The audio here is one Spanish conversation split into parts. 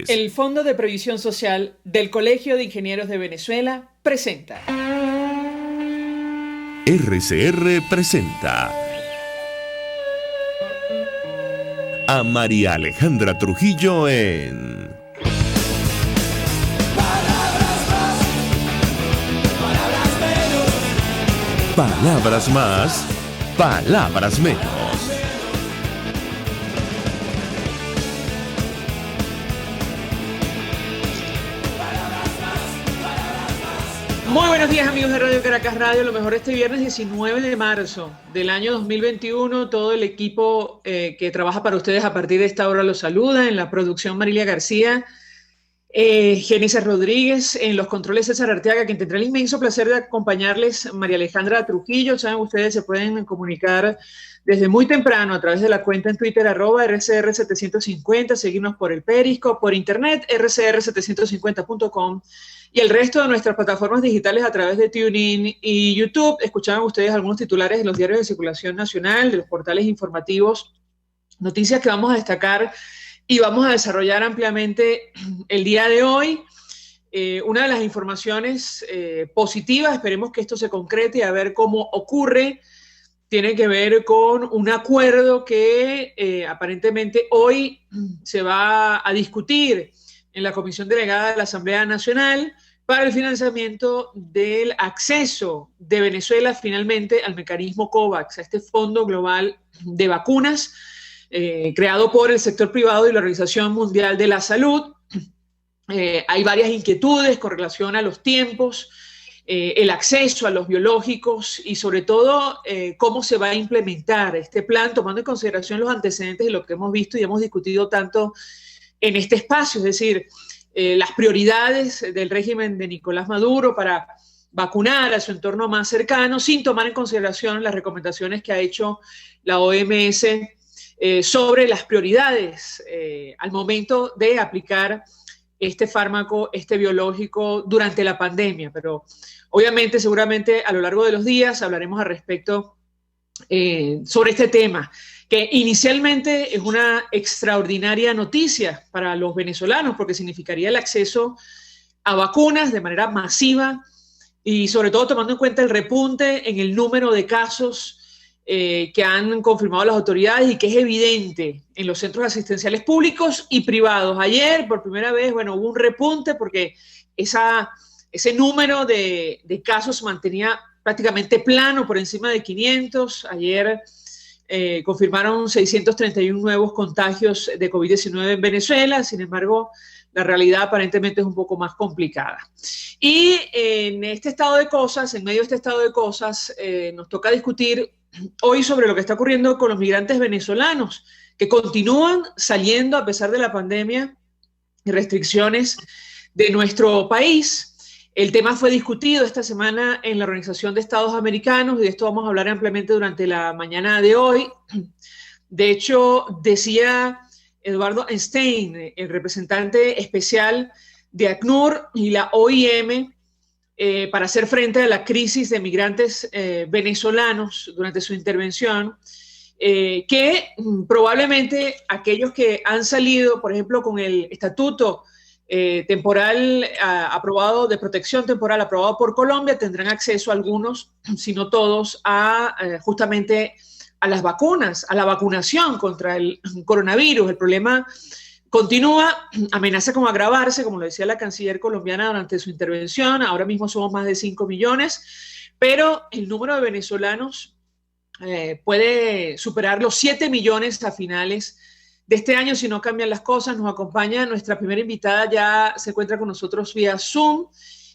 El Fondo de Previsión Social del Colegio de Ingenieros de Venezuela presenta. RCR presenta a María Alejandra Trujillo en Palabras más, palabras menos. Muy buenos días, amigos de Radio Caracas Radio. Lo mejor este viernes 19 de marzo del año 2021. Todo el equipo que trabaja para ustedes a partir de esta hora los saluda. En la producción Marilia García, Génesis Rodríguez, en los controles César Arteaga, quien tendrá el inmenso placer de acompañarles, María Alejandra Trujillo. Saben, ustedes se pueden comunicar desde muy temprano a través de la cuenta en Twitter @RCR750, seguirnos por el Periscope, por internet rcr750.com y el resto de nuestras plataformas digitales a través de TuneIn y YouTube. Escuchaban ustedes algunos titulares de los diarios de circulación nacional, de los portales informativos, noticias que vamos a destacar y vamos a desarrollar ampliamente el día de hoy. Una de las informaciones positivas, esperemos que esto se concrete a ver cómo ocurre, tiene que ver con un acuerdo que aparentemente hoy se va a discutir en la Comisión Delegada de la Asamblea Nacional para el financiamiento del acceso de Venezuela finalmente al mecanismo COVAX, a este Fondo Global de Vacunas, creado por el sector privado y la Organización Mundial de la Salud. Hay varias inquietudes con relación a los tiempos, el acceso a los biológicos y sobre todo cómo se va a implementar este plan, tomando en consideración los antecedentes de lo que hemos visto y hemos discutido tanto en este espacio, es decir, las prioridades del régimen de Nicolás Maduro para vacunar a su entorno más cercano sin tomar en consideración las recomendaciones que ha hecho la OMS sobre las prioridades al momento de aplicar este fármaco, este biológico durante la pandemia. Pero obviamente, seguramente a lo largo de los días hablaremos al respecto sobre este tema, que inicialmente es una extraordinaria noticia para los venezolanos porque significaría el acceso a vacunas de manera masiva y sobre todo tomando en cuenta el repunte en el número de casos que han confirmado las autoridades y que es evidente en los centros asistenciales públicos y privados. Ayer, por primera vez, hubo un repunte porque ese número de casos se mantenía prácticamente plano, por encima de 500. Ayer confirmaron 631 nuevos contagios de COVID-19 en Venezuela. Sin embargo, la realidad aparentemente es un poco más complicada. Y en este estado de cosas, en medio de este estado de cosas, nos toca discutir hoy sobre lo que está ocurriendo con los migrantes venezolanos que continúan saliendo a pesar de la pandemia y restricciones de nuestro país. El tema fue discutido esta semana en la Organización de Estados Americanos y de esto vamos a hablar ampliamente durante la mañana de hoy. De hecho, decía Eduardo Einstein, el representante especial de ACNUR y la OIM, para hacer frente a la crisis de migrantes venezolanos durante su intervención, que probablemente aquellos que han salido, por ejemplo, con el estatuto temporal aprobado, de protección temporal aprobado por Colombia, tendrán acceso algunos, si no todos, justamente a las vacunas, a la vacunación contra el coronavirus. El problema continúa, amenaza con agravarse, como lo decía la canciller colombiana durante su intervención. Ahora mismo somos más de 5 millones, pero el número de venezolanos puede superar los 7 millones a finales de este año si no cambian las cosas. Nos acompaña nuestra primera invitada, ya se encuentra con nosotros vía Zoom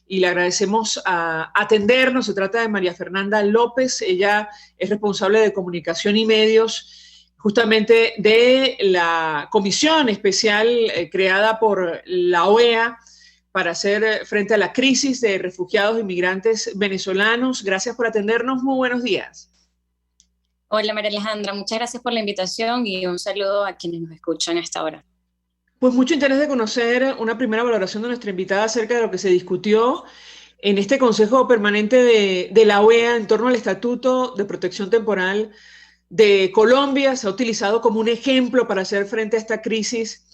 y le agradecemos a atendernos. Se trata de María Fernanda López. Ella es responsable de comunicación y medios justamente de la comisión especial creada por la OEA para hacer frente a la crisis de refugiados e inmigrantes venezolanos. Gracias por atendernos. Muy buenos días. Hola María Alejandra, muchas gracias por la invitación y un saludo a quienes nos escuchan a esta hora. Pues mucho interés de conocer una primera valoración de nuestra invitada acerca de lo que se discutió en este Consejo Permanente de la OEA en torno al Estatuto de Protección Temporal de Colombia. Se ha utilizado como un ejemplo para hacer frente a esta crisis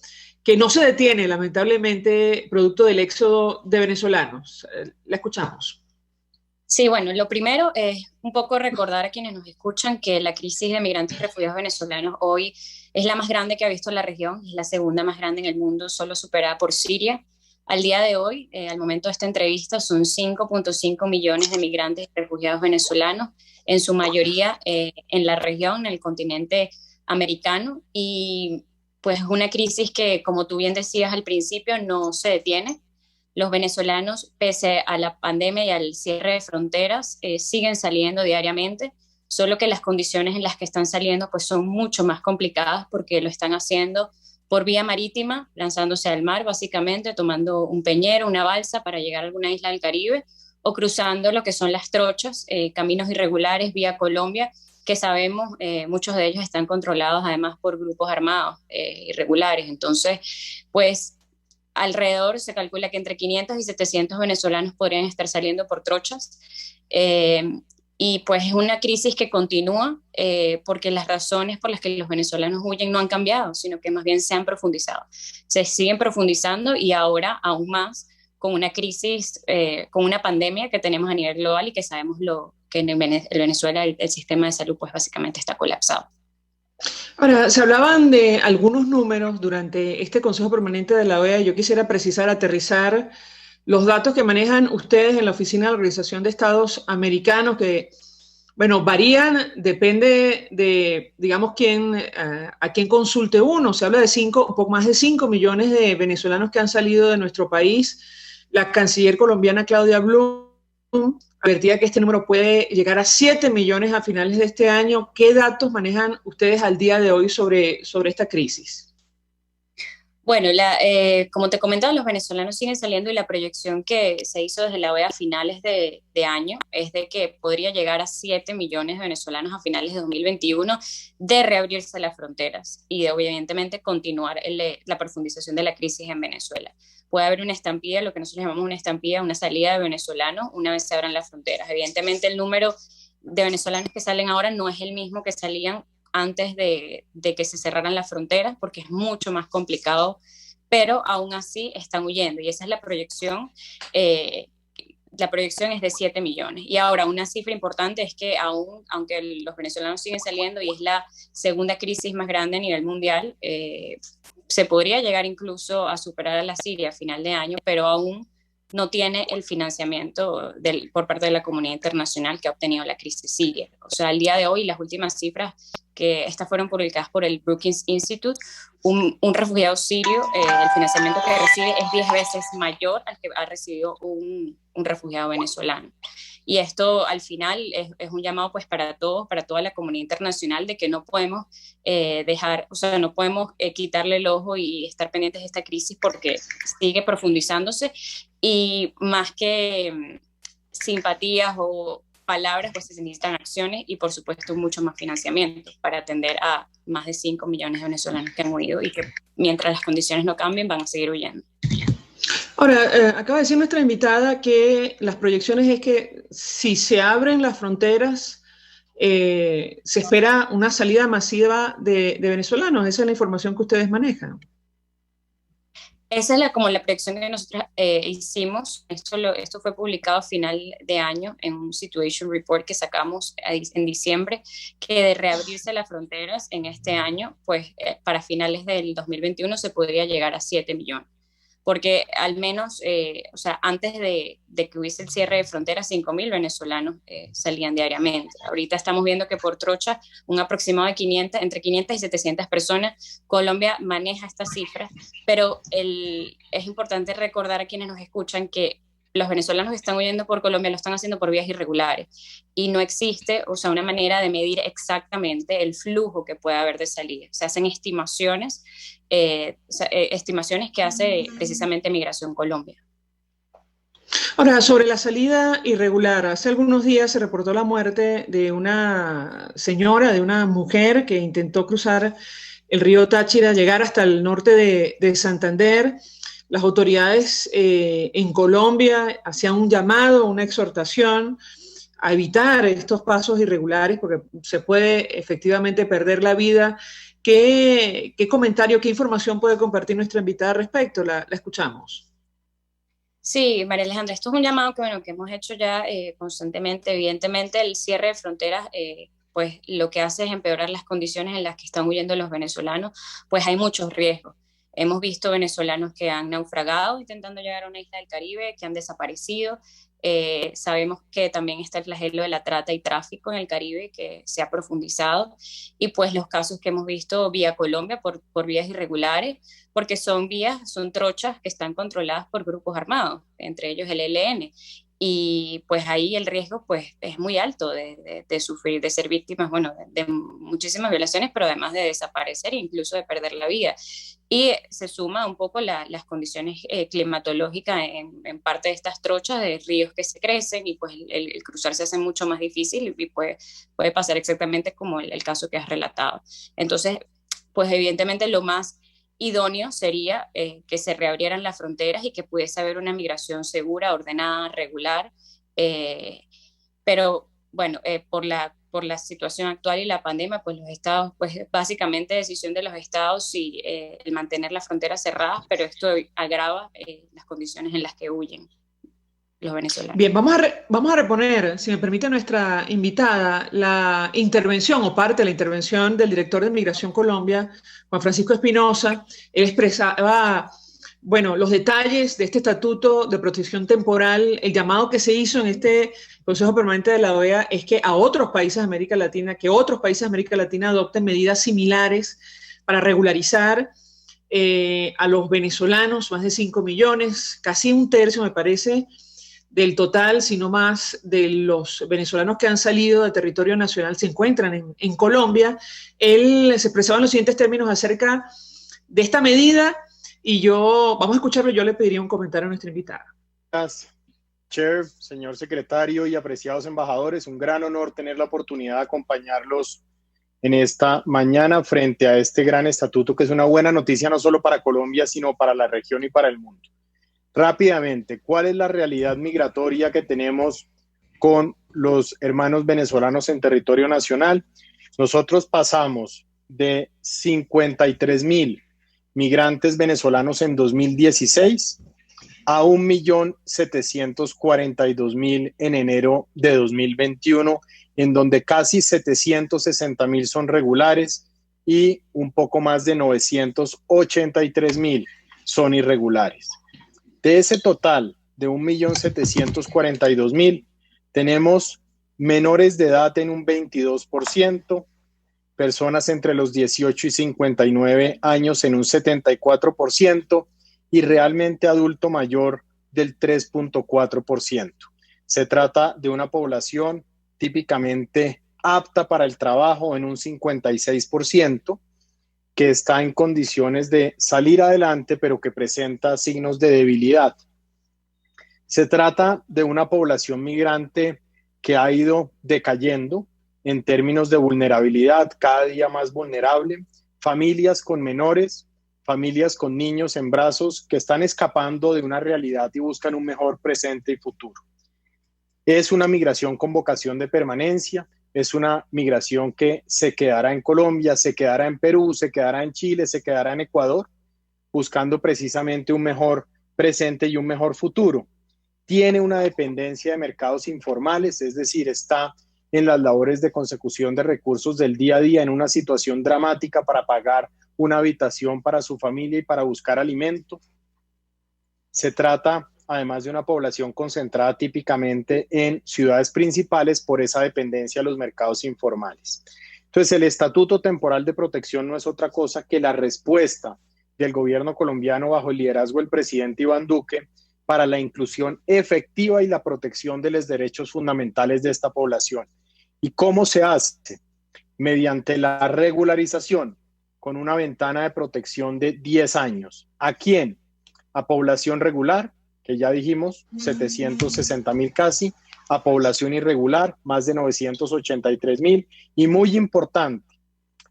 que no se detiene, lamentablemente, producto del éxodo de venezolanos. La escuchamos. Sí, bueno, lo primero es un poco recordar a quienes nos escuchan que la crisis de migrantes y refugiados venezolanos hoy es la más grande que ha visto la región, es la segunda más grande en el mundo, solo superada por Siria. Al día de hoy, al momento de esta entrevista, son 5.5 millones de migrantes y refugiados venezolanos, en su mayoría en la región, en el continente americano, y pues es una crisis que, como tú bien decías al principio, no se detiene. Los venezolanos, pese a la pandemia y al cierre de fronteras, siguen saliendo diariamente, solo que las condiciones en las que están saliendo pues son mucho más complicadas porque lo están haciendo por vía marítima, lanzándose al mar básicamente, tomando un peñero, una balsa para llegar a alguna isla del Caribe, o cruzando lo que son las trochas, caminos irregulares vía Colombia, que sabemos muchos de ellos están controlados además por grupos armados irregulares. Entonces, pues alrededor se calcula que entre 500 y 700 venezolanos podrían estar saliendo por trochas. Y pues es una crisis que continúa porque las razones por las que los venezolanos huyen no han cambiado, sino que más bien se han profundizado. Se siguen profundizando y ahora aún más con una crisis, con una pandemia que tenemos a nivel global y que sabemos que en Venezuela el sistema de salud pues básicamente está colapsado. Ahora, se hablaban de algunos números durante este Consejo Permanente de la OEA. Yo quisiera precisar, aterrizar los datos que manejan ustedes en la Oficina de la Organización de Estados Americanos, que, bueno, varían, depende de, digamos, a quién consulte uno. Se habla de un poco más de 5 millones de venezolanos que han salido de nuestro país. La canciller colombiana Claudia Blum advertía que este número puede llegar a 7 millones a finales de este año. ¿Qué datos manejan ustedes al día de hoy sobre esta crisis? Bueno, como te comentaba, los venezolanos siguen saliendo y la proyección que se hizo desde la OEA a finales de año es de que podría llegar a 7 millones de venezolanos a finales de 2021 de reabrirse las fronteras y de evidentemente continuar la profundización de la crisis en Venezuela. Puede haber una estampida, lo que nosotros llamamos una estampida, una salida de venezolanos una vez se abran las fronteras. Evidentemente el número de venezolanos que salen ahora no es el mismo que salían antes de que se cerraran las fronteras, porque es mucho más complicado, pero aún así están huyendo, y esa es la proyección. La proyección es de 7 millones. Y ahora, una cifra importante es que aunque los venezolanos siguen saliendo y es la segunda crisis más grande a nivel mundial, se podría llegar incluso a superar a la Siria a final de año, pero aún no tiene el financiamiento por parte de la comunidad internacional que ha obtenido la crisis siria. O sea, al día de hoy, las últimas cifras, que estas fueron publicadas por el Brookings Institute, un refugiado sirio, el financiamiento que recibe es 10 veces mayor al que ha recibido un refugiado venezolano. Y esto al final es un llamado pues para todos, para toda la comunidad internacional, de que no podemos no podemos quitarle el ojo y estar pendientes de esta crisis porque sigue profundizándose, y más que simpatías o palabras, pues se necesitan acciones y por supuesto mucho más financiamiento para atender a más de 5 millones de venezolanos que han huido y que mientras las condiciones no cambien van a seguir huyendo. Ahora, acaba de decir nuestra invitada que las proyecciones es que si se abren las fronteras, se espera una salida masiva de venezolanos. Esa es la información que ustedes manejan. Esa es como la proyección que nosotros hicimos. Esto fue publicado a final de año en un Situation Report que sacamos en diciembre, que de reabrirse las fronteras en este año, pues para finales del 2021 se podría llegar a 7 millones. Porque al menos, antes de que hubiese el cierre de fronteras, 5.000 venezolanos salían diariamente. Ahorita estamos viendo que por trocha, un aproximado de entre 500 y 700 personas. Colombia maneja esta cifra, pero es importante recordar a quienes nos escuchan que los venezolanos que están huyendo por Colombia lo están haciendo por vías irregulares y no existe, una manera de medir exactamente el flujo que puede haber de salida. Se hacen estimaciones que hace precisamente Migración Colombia. Ahora, sobre la salida irregular, hace algunos días se reportó la muerte de una señora, de una mujer que intentó cruzar el río Táchira, llegar hasta el norte de Santander. Las autoridades en Colombia hacían un llamado, una exhortación a evitar estos pasos irregulares porque se puede efectivamente perder la vida. ¿Qué comentario, qué información puede compartir nuestra invitada al respecto? La escuchamos. Sí, María Alejandra, esto es un llamado que, bueno, que hemos hecho ya constantemente. Evidentemente, el cierre de fronteras, pues lo que hace es empeorar las condiciones en las que están huyendo los venezolanos, pues hay muchos riesgos. Hemos visto venezolanos que han naufragado intentando llegar a una isla del Caribe, que han desaparecido. Sabemos que también está el flagelo de la trata y tráfico en el Caribe, que se ha profundizado, y pues los casos que hemos visto vía Colombia por vías irregulares, porque son vías, son trochas que están controladas por grupos armados, entre ellos el ELN. Y pues ahí el riesgo pues es muy alto de sufrir, de ser víctimas, bueno, de muchísimas violaciones, pero además de desaparecer e incluso de perder la vida. Y se suma un poco las condiciones climatológicas en parte de estas trochas, de ríos que se crecen y pues el cruzar se hace mucho más difícil y puede pasar exactamente como el caso que has relatado. Entonces, pues evidentemente lo más idóneo sería que se reabrieran las fronteras y que pudiese haber una migración segura, ordenada, regular, pero bueno, por la situación actual y la pandemia, pues los estados, pues básicamente decisión de los estados y el mantener las fronteras cerradas, pero esto agrava las condiciones en las que huyen los venezolanos. Bien, vamos a reponer, si me permite nuestra invitada, la intervención o parte de la intervención del director de Migración Colombia, Juan Francisco Espinosa. Él expresaba, bueno, los detalles de este estatuto de protección temporal. El llamado que se hizo en este Consejo Permanente de la OEA es que a otros países de América Latina, que otros países de América Latina adopten medidas similares para regularizar a los venezolanos, más de 5 millones, casi un tercio me parece, del total, sino más, de los venezolanos que han salido del territorio nacional se encuentran en Colombia. Él se expresaba en los siguientes términos acerca de esta medida y vamos a escucharlo, yo le pediría un comentario a nuestra invitada. Gracias, Chair, señor secretario y apreciados embajadores, un gran honor tener la oportunidad de acompañarlos en esta mañana frente a este gran estatuto que es una buena noticia no solo para Colombia, sino para la región y para el mundo. Rápidamente, ¿cuál es la realidad migratoria que tenemos con los hermanos venezolanos en territorio nacional? Nosotros pasamos de 53,000 migrantes venezolanos en 2016 a 1,742,000 en enero de 2021, en donde casi 760,000 son regulares y un poco más de 983,000 son irregulares. De ese total de 1,742,000, tenemos menores de edad en un 22%, personas entre los 18 y 59 años en un 74% y realmente adulto mayor del 3,4%. Se trata de una población típicamente apta para el trabajo en un 56%, que está en condiciones de salir adelante, pero que presenta signos de debilidad. Se trata de una población migrante que ha ido decayendo en términos de vulnerabilidad, cada día más vulnerable, familias con menores, familias con niños en brazos que están escapando de una realidad y buscan un mejor presente y futuro. Es una migración con vocación de permanencia. Es una migración que se quedará en Colombia, se quedará en Perú, se quedará en Chile, se quedará en Ecuador, buscando precisamente un mejor presente y un mejor futuro. Tiene una dependencia de mercados informales, es decir, está en las labores de consecución de recursos del día a día, en una situación dramática para pagar una habitación para su familia y para buscar alimento. Se trata además de una población concentrada típicamente en ciudades principales por esa dependencia de los mercados informales. Entonces, el Estatuto Temporal de Protección no es otra cosa que la respuesta del gobierno colombiano bajo el liderazgo del presidente Iván Duque para la inclusión efectiva y la protección de los derechos fundamentales de esta población. ¿Y cómo se hace? Mediante la regularización con una ventana de protección de 10 años. ¿A quién? A población regular, que ya dijimos, 760,000 casi, a población irregular, más de 983,000, y muy importante,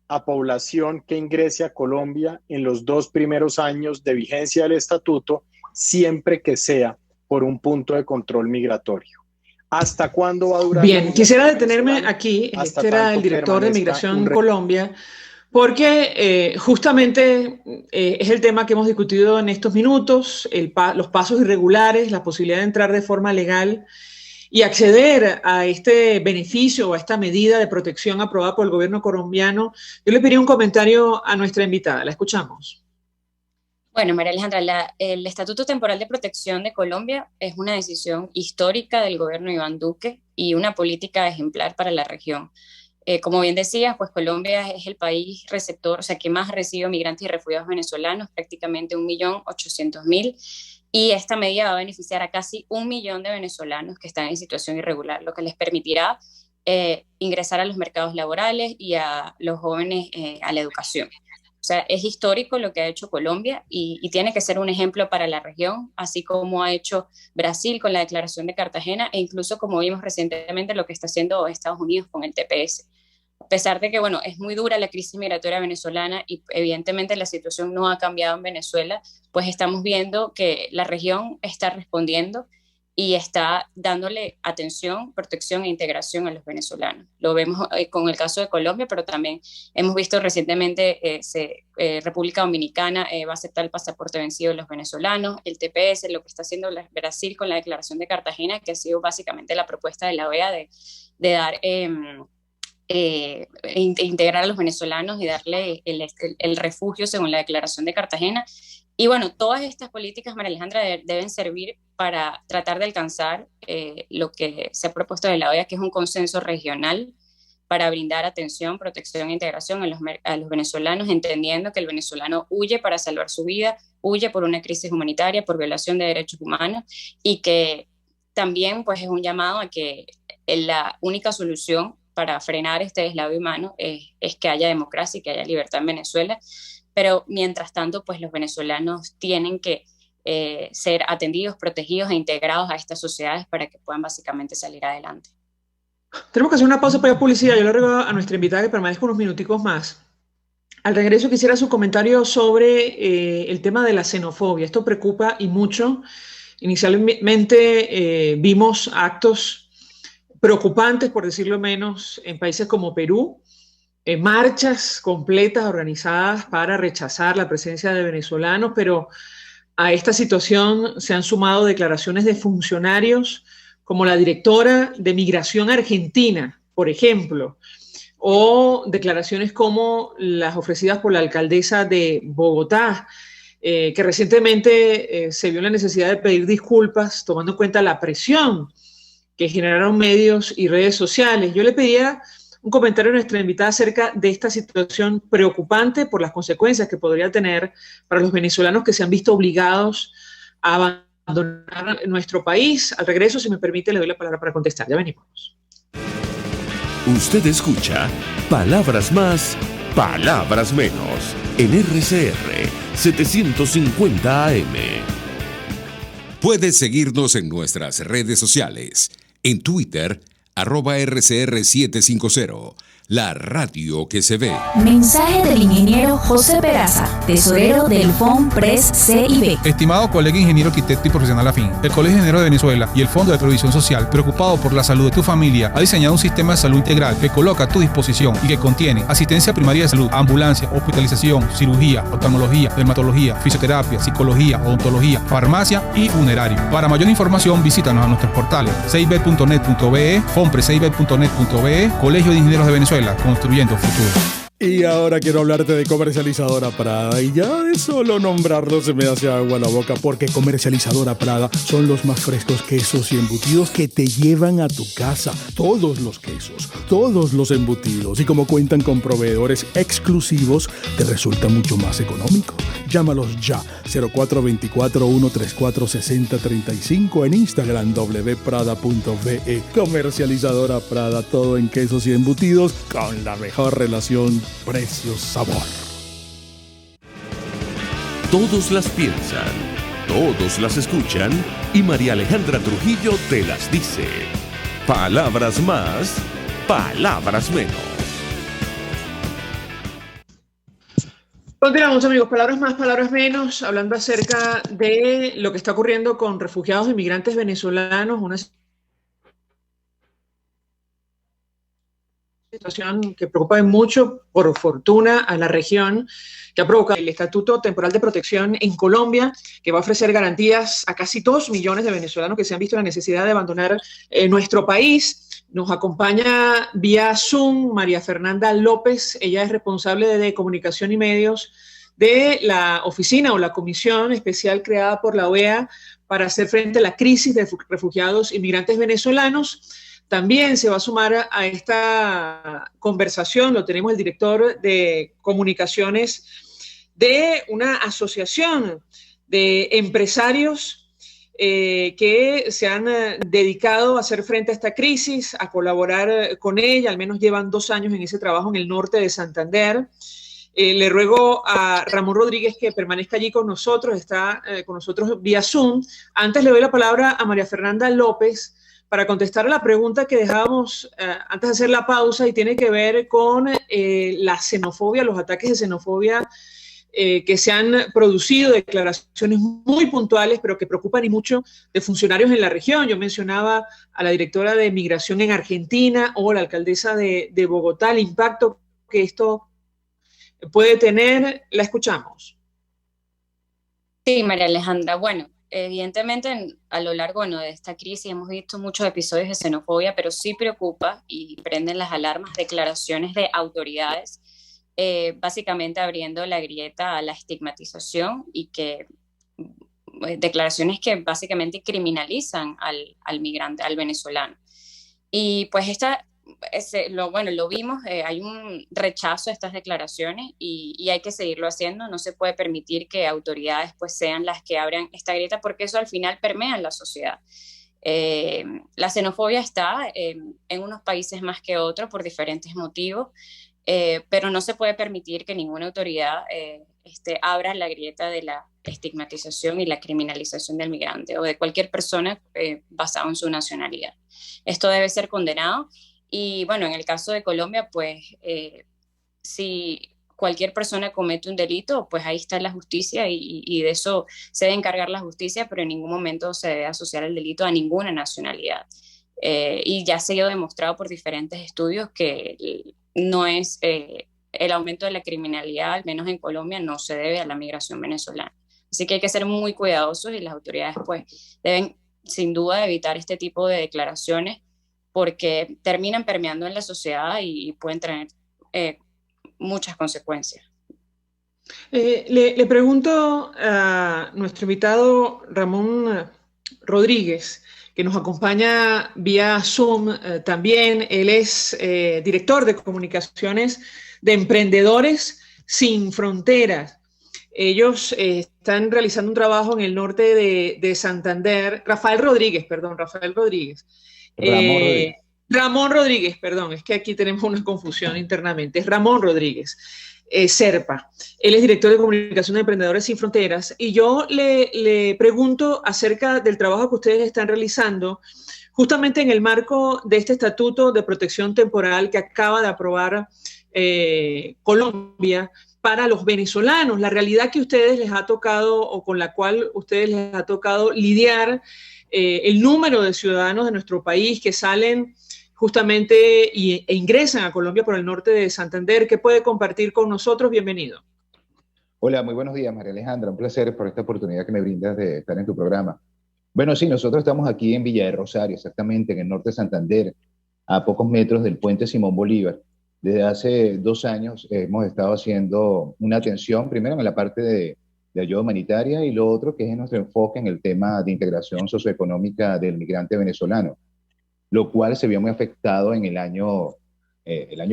a población que ingrese a Colombia en los 2 primeros años de vigencia del estatuto, siempre que sea por un punto de control migratorio. ¿Hasta cuándo va a durar? Bien, quisiera detenerme aquí. Este era el director de Migración Colombia, porque justamente es el tema que hemos discutido en estos minutos, los pasos irregulares, la posibilidad de entrar de forma legal y acceder a este beneficio o a esta medida de protección aprobada por el gobierno colombiano. Yo le pediría un comentario a nuestra invitada. La escuchamos. Bueno, María Alejandra, el Estatuto Temporal de Protección de Colombia es una decisión histórica del gobierno de Iván Duque y una política ejemplar para la región. Como bien decías, pues Colombia es el país receptor, o sea, que más recibe migrantes y refugiados venezolanos, prácticamente 1.800.000, y esta medida va a beneficiar a casi 1 millón de venezolanos que están en situación irregular, lo que les permitirá ingresar a los mercados laborales y a los jóvenes a la educación. O sea, es histórico lo que ha hecho Colombia y tiene que ser un ejemplo para la región, así como ha hecho Brasil con la Declaración de Cartagena e incluso como vimos recientemente lo que está haciendo Estados Unidos con el TPS. A pesar de que, bueno, es muy dura la crisis migratoria venezolana y evidentemente la situación no ha cambiado en Venezuela, pues estamos viendo que la región está respondiendo y está dándole atención, protección e integración a los venezolanos. Lo vemos con el caso de Colombia, pero también hemos visto recientemente República Dominicana va a aceptar el pasaporte vencido de los venezolanos, el TPS, lo que está haciendo Brasil con la Declaración de Cartagena, que ha sido básicamente la propuesta de la OEA de dar... integrar a los venezolanos y darle el refugio según la Declaración de Cartagena. Y bueno, todas estas políticas, María Alejandra, deben servir para tratar de alcanzar lo que se ha propuesto de la OEA, que es un consenso regional para brindar atención, protección e integración a los venezolanos, entendiendo que el venezolano huye para salvar su vida, huye por una crisis humanitaria, por violación de derechos humanos, y que también pues, es un llamado a que la única solución para frenar este deslave humano es que haya democracia y que haya libertad en Venezuela. Pero mientras tanto, pues los venezolanos tienen que ser atendidos, protegidos e integrados a estas sociedades para que puedan básicamente salir adelante. Tenemos que hacer una pausa para publicidad. Yo le ruego a nuestra invitada que permanezca unos minuticos más. Al regreso quisiera su comentario sobre el tema de la xenofobia. Esto preocupa y mucho. Inicialmente vimos actos preocupantes, por decirlo menos, en países como Perú, marchas completas organizadas para rechazar la presencia de venezolanos, pero a esta situación se han sumado declaraciones de funcionarios como la directora de Migración Argentina, por ejemplo, o declaraciones como las ofrecidas por la alcaldesa de Bogotá, que recientemente se vio la necesidad de pedir disculpas tomando en cuenta la presión que generaron medios y redes sociales. Yo le pedía un comentario a nuestra invitada acerca de esta situación preocupante por las consecuencias que podría tener para los venezolanos que se han visto obligados a abandonar nuestro país. Al regreso, si me permite, le doy la palabra para contestar. Ya venimos. Usted escucha Palabras Más, Palabras Menos en RCR 750 AM. Puedes seguirnos en nuestras redes sociales. En Twitter, @RCR750, la radio que se ve. Mensaje del ingeniero José Peraza, tesorero del FONPRES CIB. Estimado colega ingeniero arquitecto y profesional afín, el Colegio de Ingenieros de Venezuela y el Fondo de Previsión Social, preocupado por la salud de tu familia, ha diseñado un sistema de salud integral que coloca a tu disposición y que contiene asistencia primaria de salud, ambulancia, hospitalización, cirugía, oftalmología, dermatología, fisioterapia, psicología, odontología, farmacia y funerario. Para mayor información, visítanos a nuestros portales cib.net.be, fonprescib.net.be, Colegio de Ingenieros de Venezuela, construyendo futuro. Y ahora quiero hablarte de Comercializadora Prada, y ya de solo nombrarlo se me hace agua la boca, porque Comercializadora Prada son los más frescos quesos y embutidos que te llevan a tu casa. Todos los quesos, todos los embutidos, y como cuentan con proveedores exclusivos, te resulta mucho más económico. Llámalos ya, 0424-134-6035, en Instagram wprada.ve. Comercializadora Prada, todo en quesos y embutidos con la mejor relación precio-sabor. Todos las piensan, todos las escuchan y María Alejandra Trujillo te las dice. Palabras más, palabras menos. Continuamos, amigos. Palabras más, palabras menos, hablando acerca de lo que está ocurriendo con refugiados e inmigrantes venezolanos, una situación que preocupa mucho, por fortuna, a la región, que ha provocado el Estatuto Temporal de Protección en Colombia, que va a ofrecer garantías a casi 2 millones de venezolanos que se han visto la necesidad de abandonar nuestro país. Nos acompaña vía Zoom María Fernanda López. Ella es responsable de comunicación y medios de la oficina o la comisión especial creada por la OEA para hacer frente a la crisis de refugiados inmigrantes venezolanos. También se va a sumar a esta conversación, lo tenemos el director de comunicaciones de una asociación de empresarios que se han dedicado a hacer frente a esta crisis, a colaborar con ella, al menos llevan 2 años en ese trabajo en el norte de Santander. Le ruego a Ramón Rodríguez que permanezca allí con nosotros, está con nosotros vía Zoom. Antes le doy la palabra a María Fernanda López para contestar a la pregunta que dejábamos antes de hacer la pausa y tiene que ver con la xenofobia, los ataques de xenofobia que se han producido, declaraciones muy puntuales, pero que preocupan y mucho de funcionarios en la región. Yo mencionaba a la directora de Migración en Argentina o la alcaldesa de Bogotá, el impacto que esto puede tener. La escuchamos. Sí, María Alejandra. Bueno, evidentemente a lo largo de esta crisis hemos visto muchos episodios de xenofobia, pero sí preocupa y prenden las alarmas declaraciones de autoridades, básicamente abriendo la grieta a la estigmatización y que declaraciones que básicamente criminalizan al migrante, al venezolano. Y pues lo vimos, hay un rechazo a estas declaraciones y hay que seguirlo haciendo. No se puede permitir que autoridades pues sean las que abran esta grieta, porque eso al final permea en la sociedad. La xenofobia está en unos países más que otros por diferentes motivos, pero no se puede permitir que ninguna autoridad abra la grieta de la estigmatización y la criminalización del migrante o de cualquier persona basado en su nacionalidad. Esto debe ser condenado. Y bueno, en el caso de Colombia, pues si cualquier persona comete un delito, pues ahí está la justicia y de eso se debe encargar la justicia, pero en ningún momento se debe asociar el delito a ninguna nacionalidad. Y ya se ha demostrado por diferentes estudios que no es el aumento de la criminalidad, al menos en Colombia, no se debe a la migración venezolana. Así que hay que ser muy cuidadosos y las autoridades pues deben sin duda evitar este tipo de declaraciones, porque terminan permeando en la sociedad y pueden tener muchas consecuencias. Le pregunto a nuestro invitado Ramón Rodríguez, que nos acompaña vía Zoom también. Él es director de comunicaciones de Emprendedores Sin Fronteras. Ellos están realizando un trabajo en el norte de Santander. Rafael Rodríguez. Ramón Rodríguez, perdón, es que aquí tenemos una confusión internamente. Es Ramón Rodríguez, Serpa. Él es director de comunicación de Emprendedores Sin Fronteras. Y yo le pregunto acerca del trabajo que ustedes están realizando justamente en el marco de este Estatuto de Protección Temporal que acaba de aprobar Colombia para los venezolanos. La realidad que a ustedes les ha tocado o con la cual a ustedes les ha tocado lidiar, el número de ciudadanos de nuestro país que salen justamente e ingresan a Colombia por el norte de Santander. ¿Qué puede compartir con nosotros? Bienvenido. Hola, muy buenos días, María Alejandra. Un placer por esta oportunidad que me brindas de estar en tu programa. Bueno, sí, nosotros estamos aquí en Villa de Rosario, exactamente en el norte de Santander, a pocos metros del puente Simón Bolívar. Desde hace 2 años hemos estado haciendo una atención, primero en la parte de ayuda humanitaria y lo otro que es nuestro enfoque en el tema de integración socioeconómica del migrante venezolano, lo cual se vio muy afectado en el año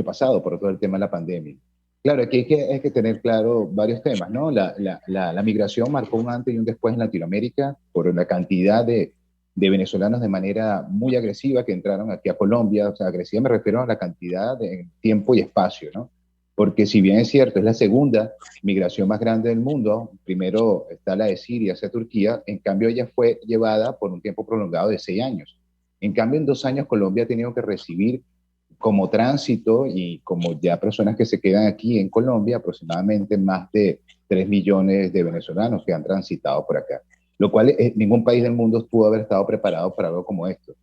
pasado por todo el tema de la pandemia. Claro, aquí hay que tener claro varios temas, ¿no? La migración marcó un antes y un después en Latinoamérica por la cantidad de venezolanos de manera muy agresiva que entraron aquí a Colombia. O sea, agresiva me refiero a la cantidad de tiempo y espacio, ¿no? Porque si bien es cierto, es la segunda migración más grande del mundo, primero está la de Siria hacia Turquía, en cambio ella fue llevada por un tiempo prolongado de 6 años. En cambio, en 2 años Colombia ha tenido que recibir como tránsito y como ya personas que se quedan aquí en Colombia, aproximadamente más de 3 millones de venezolanos que han transitado por acá, lo cual ningún país del mundo pudo haber estado preparado para algo como esto.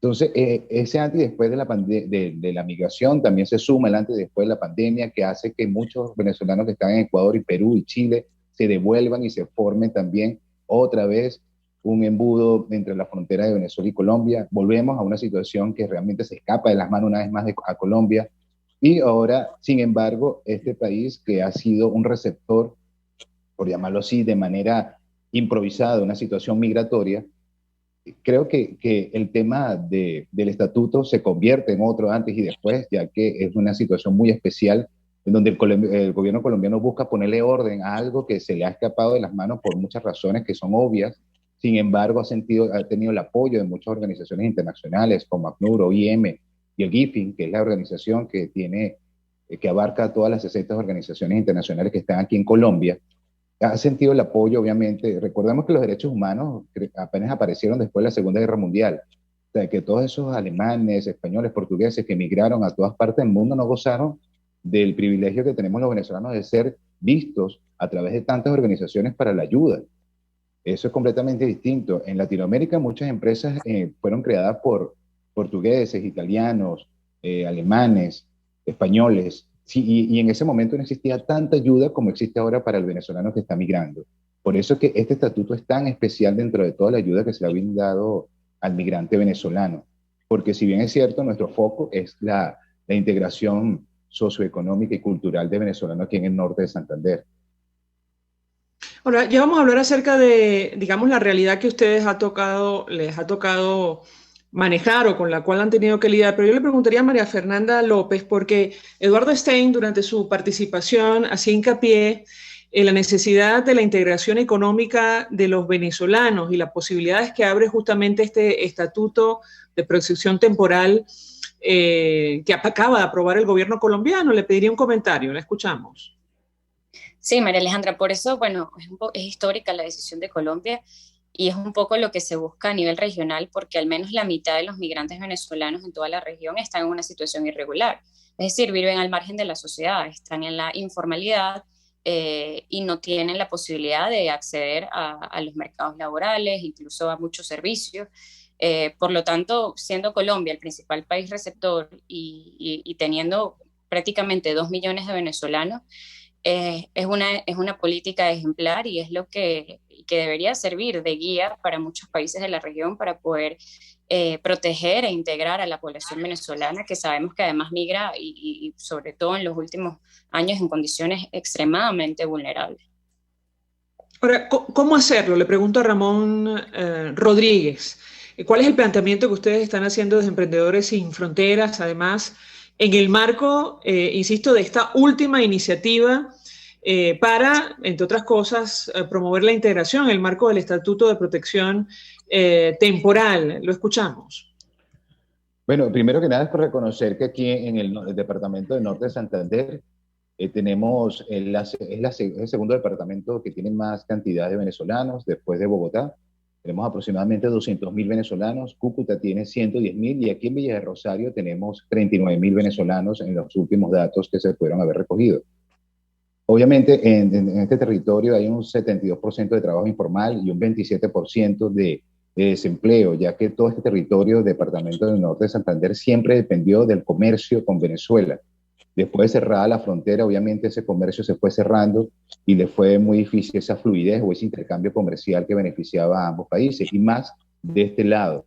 Entonces, ese antes y después de de la migración también se suma el antes y después de la pandemia, que hace que muchos venezolanos que están en Ecuador y Perú y Chile se devuelvan y se formen también otra vez un embudo entre la frontera de Venezuela y Colombia. Volvemos a una situación que realmente se escapa de las manos una vez más a Colombia. Y ahora, sin embargo, este país que ha sido un receptor, por llamarlo así, de manera improvisada, una situación migratoria, creo que el tema del estatuto se convierte en otro antes y después, ya que es una situación muy especial en donde el gobierno colombiano busca ponerle orden a algo que se le ha escapado de las manos por muchas razones que son obvias. Sin embargo, ha tenido el apoyo de muchas organizaciones internacionales como ACNUR, OIM y el GIFIN, que es la organización que abarca a todas las 60 organizaciones internacionales que están aquí en Colombia. Ha sentido el apoyo, obviamente. Recordemos que los derechos humanos apenas aparecieron después de la Segunda Guerra Mundial. O sea, que todos esos alemanes, españoles, portugueses que emigraron a todas partes del mundo no gozaron del privilegio que tenemos los venezolanos de ser vistos a través de tantas organizaciones para la ayuda. Eso es completamente distinto. En Latinoamérica muchas empresas fueron creadas por portugueses, italianos, alemanes, españoles. Sí, y en ese momento no existía tanta ayuda como existe ahora para el venezolano que está migrando. Por eso es que este estatuto es tan especial dentro de toda la ayuda que se le ha brindado al migrante venezolano. Porque si bien es cierto, nuestro foco es la integración socioeconómica y cultural de venezolanos aquí en el norte de Santander. Ahora, ya vamos a hablar acerca de, digamos, la realidad que ustedes les ha tocado manejar o con la cual han tenido que lidiar, pero yo le preguntaría a María Fernanda López, porque Eduardo Stein, durante su participación, hacía hincapié en la necesidad de la integración económica de los venezolanos y las posibilidades que abre justamente este estatuto de protección temporal que acaba de aprobar el gobierno colombiano. Le pediría un comentario, la escuchamos. Sí, María Alejandra, por eso, bueno, es histórica la decisión de Colombia y es un poco lo que se busca a nivel regional, porque al menos la mitad de los migrantes venezolanos en toda la región están en una situación irregular, es decir, viven al margen de la sociedad, están en la informalidad y no tienen la posibilidad de acceder a los mercados laborales, incluso a muchos servicios. Por lo tanto, siendo Colombia el principal país receptor y teniendo prácticamente 2 millones de venezolanos, es una política ejemplar y es lo que debería servir de guía para muchos países de la región para poder proteger e integrar a la población venezolana, que sabemos que además migra y sobre todo en los últimos años en condiciones extremadamente vulnerables. Ahora, ¿cómo hacerlo? Le pregunto a Ramón Rodríguez. ¿Cuál es el planteamiento que ustedes están haciendo desde Emprendedores Sin Fronteras, además, en el marco, insisto, de esta última iniciativa para, entre otras cosas, promover la integración en el marco del Estatuto de Protección Temporal? Lo escuchamos. Bueno, primero que nada es por reconocer que aquí en el departamento del norte de Santander tenemos el segundo departamento que tiene más cantidad de venezolanos después de Bogotá. Tenemos aproximadamente 200.000 venezolanos, Cúcuta tiene 110.000 y aquí en Villa de Rosario tenemos 39.000 venezolanos en los últimos datos que se pudieron haber recogido. Obviamente en este territorio hay un 72% de trabajo informal y un 27% de desempleo, ya que todo este territorio, departamento del norte de Santander, siempre dependió del comercio con Venezuela. Después de cerrada la frontera, obviamente ese comercio se fue cerrando y le fue muy difícil esa fluidez o ese intercambio comercial que beneficiaba a ambos países y más de este lado.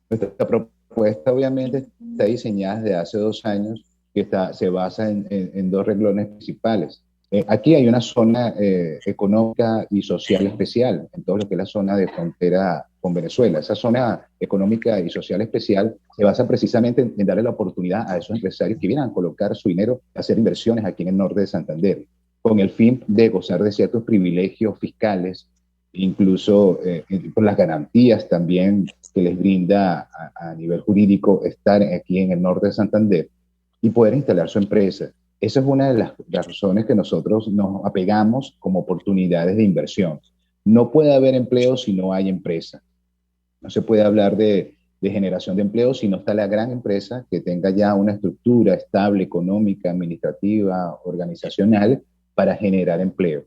Nuestra propuesta obviamente está diseñada desde hace 2 años que se basa en 2 renglones principales. Aquí hay una zona económica y social especial, en todo lo que es la zona de frontera con Venezuela. Esa zona económica y social especial se basa precisamente en darle la oportunidad a esos empresarios que vienen a colocar su dinero, a hacer inversiones aquí en el norte de Santander, con el fin de gozar de ciertos privilegios fiscales, incluso por las garantías también que les brinda a nivel jurídico estar aquí en el norte de Santander y poder instalar su empresa. Esa es una de las razones que nosotros nos apegamos como oportunidades de inversión. No puede haber empleo si no hay empresa. No se puede hablar de generación de empleo si no está la gran empresa que tenga ya una estructura estable, económica, administrativa, organizacional para generar empleo.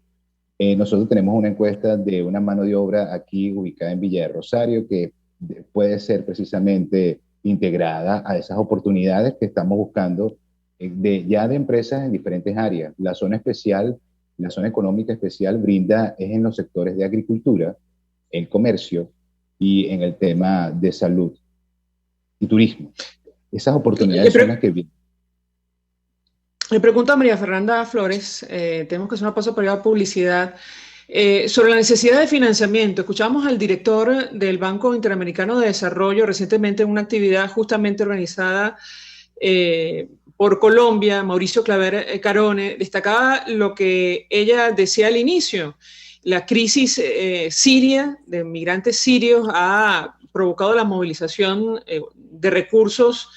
Nosotros tenemos una encuesta de una mano de obra aquí ubicada en Villa de Rosario que puede ser precisamente integrada a esas oportunidades que estamos buscando ya de empresas en diferentes áreas. La zona especial, la zona económica especial es en los sectores de agricultura, el comercio y en el tema de salud y turismo. Esas oportunidades son las que vienen. Le pregunto a María Fernanda Flores, tenemos que hacer una pausa para ir a publicidad, sobre la necesidad de financiamiento. Escuchamos al director del Banco Interamericano de Desarrollo recientemente en una actividad justamente organizada por Colombia, Mauricio Claver Carone, destacaba lo que ella decía al inicio. La crisis siria, de migrantes sirios, ha provocado la movilización de recursos,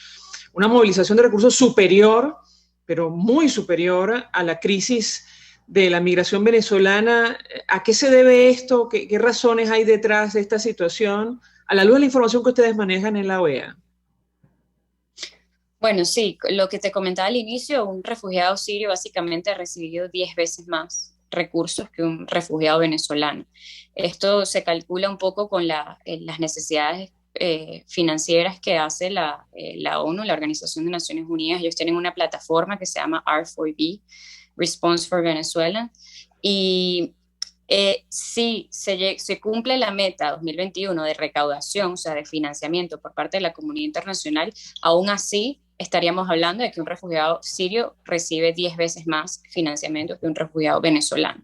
una movilización de recursos superior, pero muy superior a la crisis de la migración venezolana. ¿A qué se debe esto? ¿Qué razones hay detrás de esta situación? A la luz de la información que ustedes manejan en la OEA. Bueno, sí, lo que te comentaba al inicio, un refugiado sirio básicamente ha recibido 10 veces más recursos que un refugiado venezolano. Esto se calcula un poco con las necesidades financieras que hace la ONU, la Organización de Naciones Unidas. Ellos tienen una plataforma que se llama R4B, Response for Venezuela, y si se cumple la meta 2021 de recaudación, o sea, de financiamiento por parte de la comunidad internacional, aún así estaríamos hablando de que un refugiado sirio recibe 10 veces más financiamiento que un refugiado venezolano.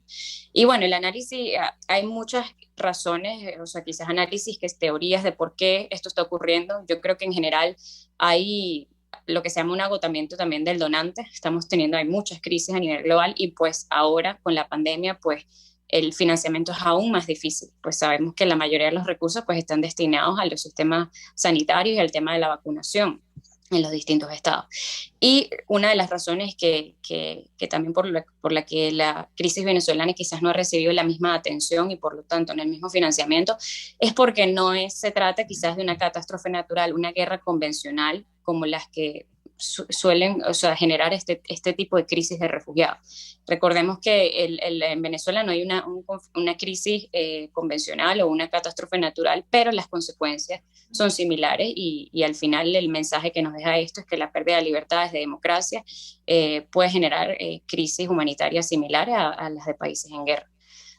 Y bueno, el análisis, hay muchas razones, o sea, quizás análisis, que es teorías de por qué esto está ocurriendo. Yo creo que en general hay lo que se llama un agotamiento también del donante. Hay muchas crisis a nivel global y pues ahora con la pandemia, pues el financiamiento es aún más difícil, pues sabemos que la mayoría de los recursos pues están destinados a los sistemas sanitarios y al tema de la vacunación en los distintos estados. Y una de las razones que también por la que la crisis venezolana quizás no ha recibido la misma atención y por lo tanto en el mismo financiamiento es porque se trata quizás de una catástrofe natural, una guerra convencional como las que suelen, o sea, generar este tipo de crisis de refugiados. Recordemos que en Venezuela no hay una crisis convencional o una catástrofe natural, pero las consecuencias son similares y al final el mensaje que nos deja esto es que la pérdida de libertades, de democracia, puede generar crisis humanitarias similares a las de países en guerra.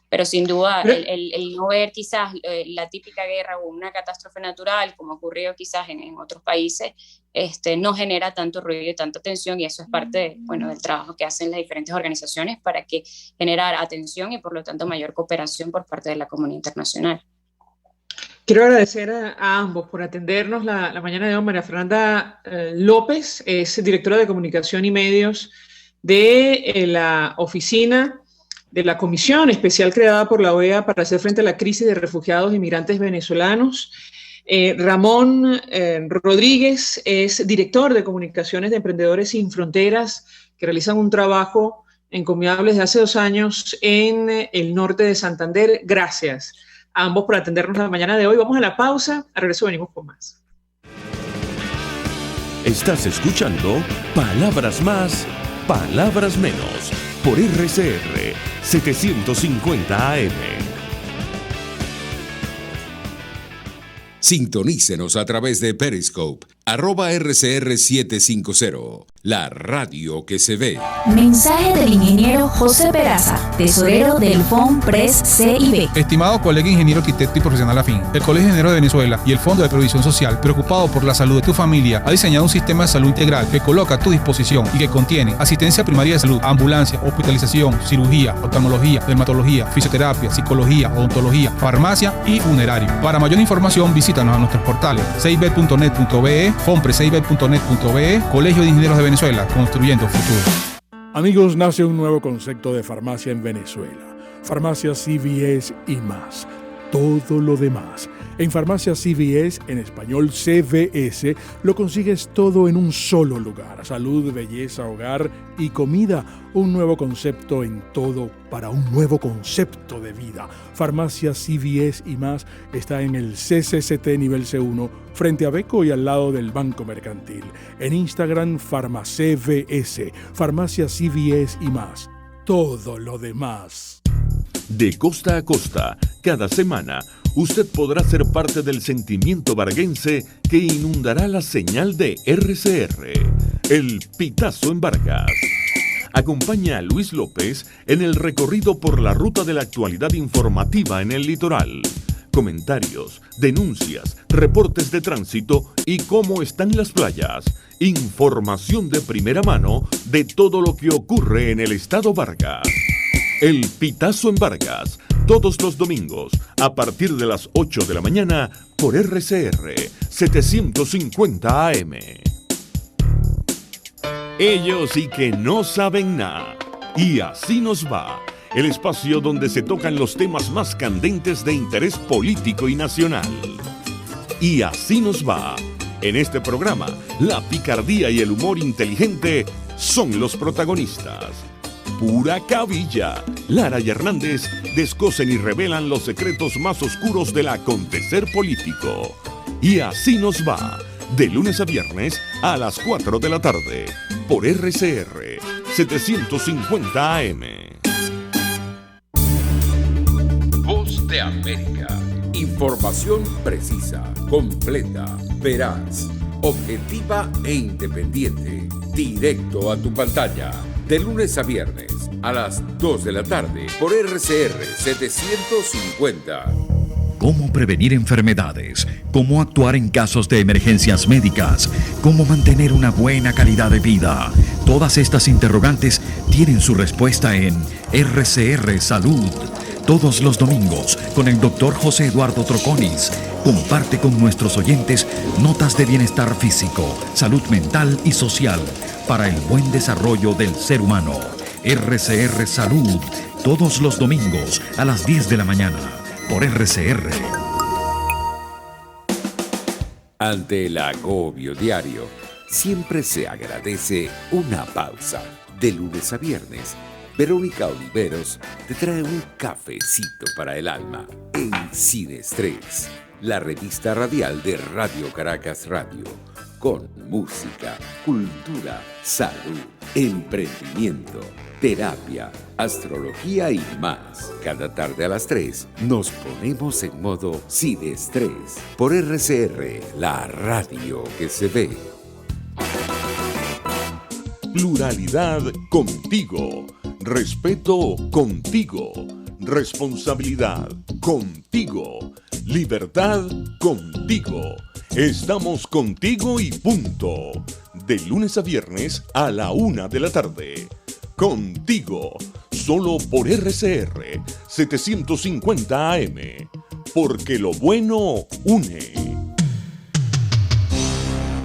Pero sin duda el no ver quizás la típica guerra o una catástrofe natural como ha ocurrido quizás en otros países no genera tanto ruido y tanta atención, y eso es parte del trabajo que hacen las diferentes organizaciones para que generar atención y por lo tanto mayor cooperación por parte de la comunidad internacional. Quiero agradecer a ambos por atendernos la mañana de hoy. María Fernanda López es directora de Comunicación y Medios de la oficina de la Comisión Especial creada por la OEA para hacer frente a la crisis de refugiados y migrantes venezolanos. Ramón Rodríguez es director de Comunicaciones de Emprendedores Sin Fronteras, que realizan un trabajo encomiable desde hace 2 años en el norte de Santander. Gracias a ambos por atendernos la mañana de hoy. Vamos a la pausa, al regreso venimos con más. Estás escuchando Palabras Más, Palabras Menos, por RCR 750 AM. Sintonícenos a través de Periscope, @RCR750, la radio que se ve. Mensaje del ingeniero José Peraza, tesorero del FONPRES CIB. Estimado colega ingeniero, arquitecto y profesional afín, el Colegio de Ingenieros de Venezuela y el Fondo de Previsión Social, preocupado por la salud de tu familia, ha diseñado un sistema de salud integral que coloca a tu disposición y que contiene asistencia primaria de salud, ambulancia, hospitalización, cirugía, oftalmología, dermatología, fisioterapia, psicología, odontología, farmacia y funerario. Para mayor información, visítanos a nuestros portales cib.net.be, fonprescib.net.be, Colegio de Ingenieros de Venezuela, construyendo futuro. Amigos, nace un nuevo concepto de farmacia en Venezuela. Farmacia CVS y más. Todo lo demás. En Farmacia CVS, en español CVS, lo consigues todo en un solo lugar. Salud, belleza, hogar y comida. Un nuevo concepto en todo para un nuevo concepto de vida. Farmacia CVS y más está en el CCCT nivel C1, frente a Beco y al lado del Banco Mercantil. En Instagram, FarmaCVS. Farmacia CVS y más. Todo lo demás. De costa a costa, cada semana, usted podrá ser parte del sentimiento varguense que inundará la señal de RCR, el Pitazo en Vargas. Acompaña a Luis López en el recorrido por la ruta de la actualidad informativa en el litoral. Comentarios, denuncias, reportes de tránsito y cómo están las playas. Información de primera mano de todo lo que ocurre en el estado Vargas. El Pitazo en Vargas, todos los domingos, a partir de las 8 de la mañana, por RCR 750 AM. Ellos sí que no saben nada. Y así nos va. El espacio donde se tocan los temas más candentes de interés político y nacional. Y así nos va. En este programa, la picardía y el humor inteligente son los protagonistas. Pura cabilla. Lara y Hernández descosen y revelan los secretos más oscuros del acontecer político. Y así nos va. De lunes a viernes a las 4 de la tarde. Por RCR 750 AM. Voz de América. Información precisa, completa, veraz, objetiva e independiente. Directo a tu pantalla. De lunes a viernes a las 2 de la tarde. Por RCR 750. Cómo prevenir enfermedades, cómo actuar en casos de emergencias médicas, cómo mantener una buena calidad de vida. Todas estas interrogantes tienen su respuesta en RCR Salud. Todos los domingos, con el Dr. José Eduardo Troconis, comparte con nuestros oyentes notas de bienestar físico, salud mental y social para el buen desarrollo del ser humano. RCR Salud, todos los domingos a las 10 de la mañana. Por RCR. Ante el agobio diario, siempre se agradece una pausa. De lunes a viernes, Verónica Oliveros te trae un cafecito para el alma en Sin Estrés, la revista radial de Radio Caracas Radio, con música, cultura, salud, emprendimiento, terapia, astrología y más. Cada tarde a las 3 nos ponemos en modo Sin Estrés por RCR, la radio que se ve. Pluralidad contigo. Respeto contigo. Responsabilidad contigo. Libertad contigo. Estamos contigo y punto. De lunes a viernes a la 1 de la tarde. Contigo, solo por RCR 750 AM, porque lo bueno une.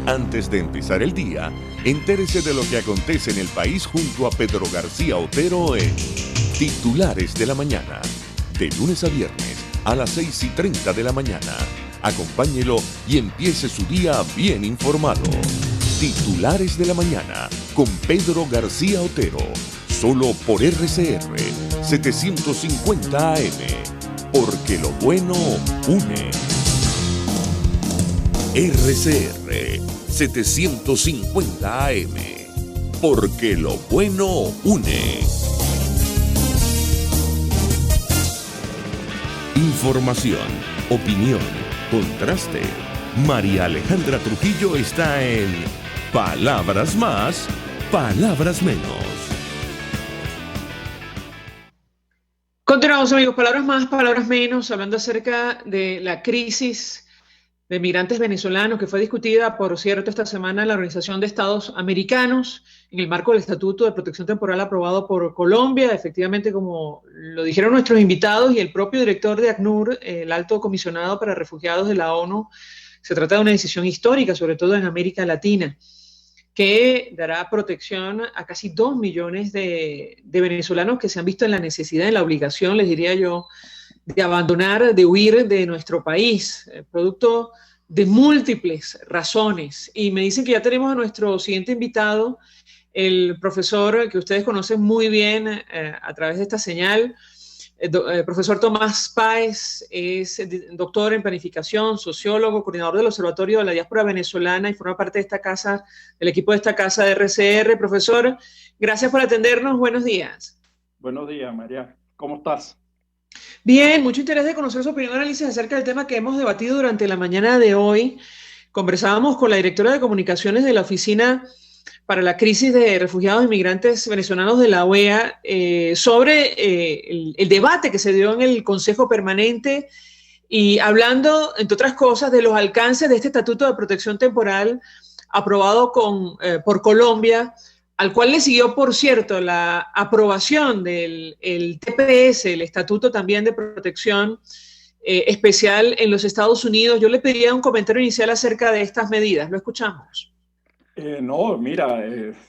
Antes de empezar el día, entérese de lo que acontece en el país junto a Pedro García Otero en Titulares de la Mañana, de lunes a viernes a las 6:30 de la mañana. Acompáñelo y empiece su día bien informado. Titulares de la Mañana con Pedro García Otero, solo por RCR 750 AM, porque lo bueno une. RCR 750 AM, porque lo bueno une. Información, opinión, contraste. María Alejandra Trujillo está en Palabras Más, Palabras Menos. Continuamos, amigos. Palabras más, palabras menos, hablando acerca de la crisis de migrantes venezolanos que fue discutida, por cierto, esta semana en la Organización de Estados Americanos en el marco del Estatuto de Protección Temporal aprobado por Colombia. Efectivamente, como lo dijeron nuestros invitados y el propio director de ACNUR, el alto comisionado para refugiados de la ONU, se trata de una decisión histórica, sobre todo en América Latina, que dará protección a casi 2 millones de venezolanos que se han visto en la necesidad, en la obligación, les diría yo, de abandonar, de huir de nuestro país, producto de múltiples razones. Y me dicen que ya tenemos a nuestro siguiente invitado, el profesor que ustedes conocen muy bien a través de esta señal, profesor Tomás Páez, es doctor en planificación, sociólogo, coordinador del Observatorio de la Diáspora Venezolana y forma parte de esta casa, del equipo de esta casa de RCR. Profesor, gracias por atendernos. Buenos días. Buenos días, María. ¿Cómo estás? Bien, mucho interés de conocer su opinión y análisis acerca del tema que hemos debatido durante la mañana de hoy. Conversábamos con la directora de comunicaciones de la Oficina para la Crisis de Refugiados e Inmigrantes Venezolanos de la OEA sobre el debate que se dio en el Consejo Permanente y hablando, entre otras cosas, de los alcances de este Estatuto de Protección Temporal aprobado por Colombia, al cual le siguió, por cierto, la aprobación del TPS, el Estatuto también de Protección Especial en los Estados Unidos. Yo le pediría un comentario inicial acerca de estas medidas. Lo escuchamos. No, mira,